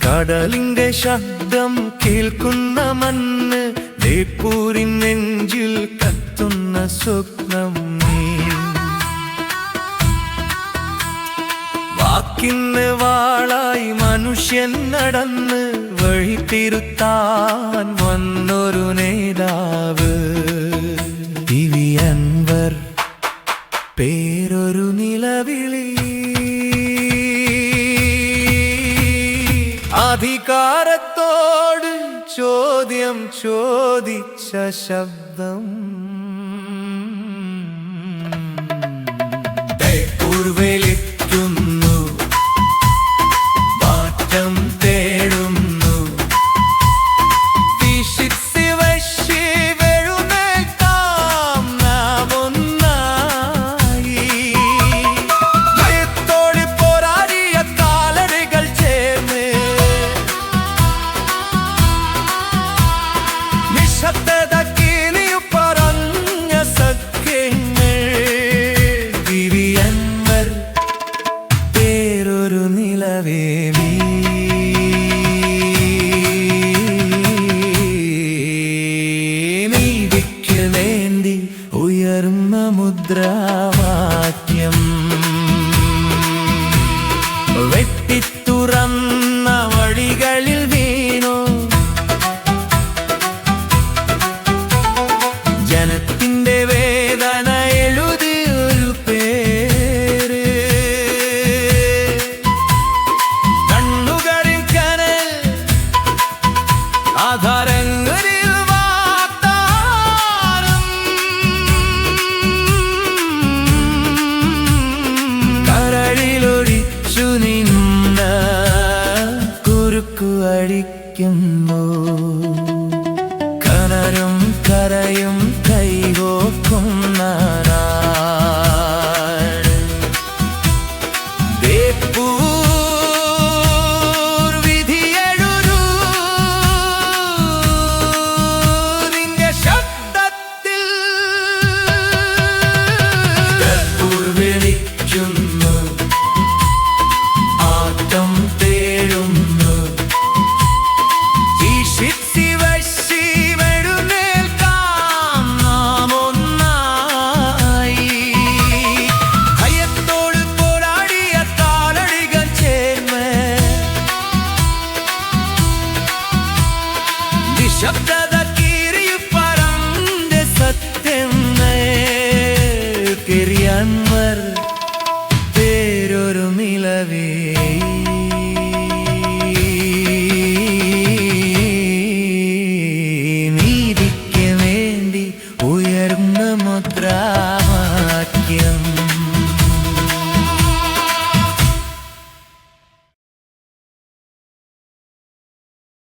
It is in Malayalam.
കടലിന്റെ ശബ്ദം കേൾക്കുന്ന മണ്ണ്, ബേപ്പൂരിൻ നെഞ്ചിൽ കത്തുന്ന സ്വപ്നം നീ. വാക്കിന് വാളായി മനുഷ്യൻ നടന്ന് വഴി തിരുത്താൻ വന്നൊരു നേതാവ്. ടി.വി. അൻവർ പേരൊരു നിലവിളി, അധികാരത്തോട് ചോദ്യം ചോദിച്ച ശബ്ദം. വിളിക്കുന്നു, മാറ്റം തേടുന്നു, വെഴുന്നേൽക്കാം നാം ഒന്നായി. ഭയത്തോട് പോരാടിയ കാലടികൾ ചേർന്ന് നിശബ്ദത കീലിയു പറഞ്ഞ സഖ്യങ്ങൾ. ടി.വി. അൻവർ പേരൊരു നിലവേവി, നീതിക്ക് വേണ്ടി ഉയർന്ന മുദ്രാവാക്യം. വെട്ടിത്തുറന്ന വഴികളിൽ വീണു ജനത്തിന്റെ വേദന എഴുതിയൊരു പേര്. കണ്ണുകളിൽ കനൽ, ആധാരങ്ങളിൽ വാഗ്ദാനം. കരളിലൊഴിച്ചു നിന്ന കുരുക്കു അടിക്കുന്നു.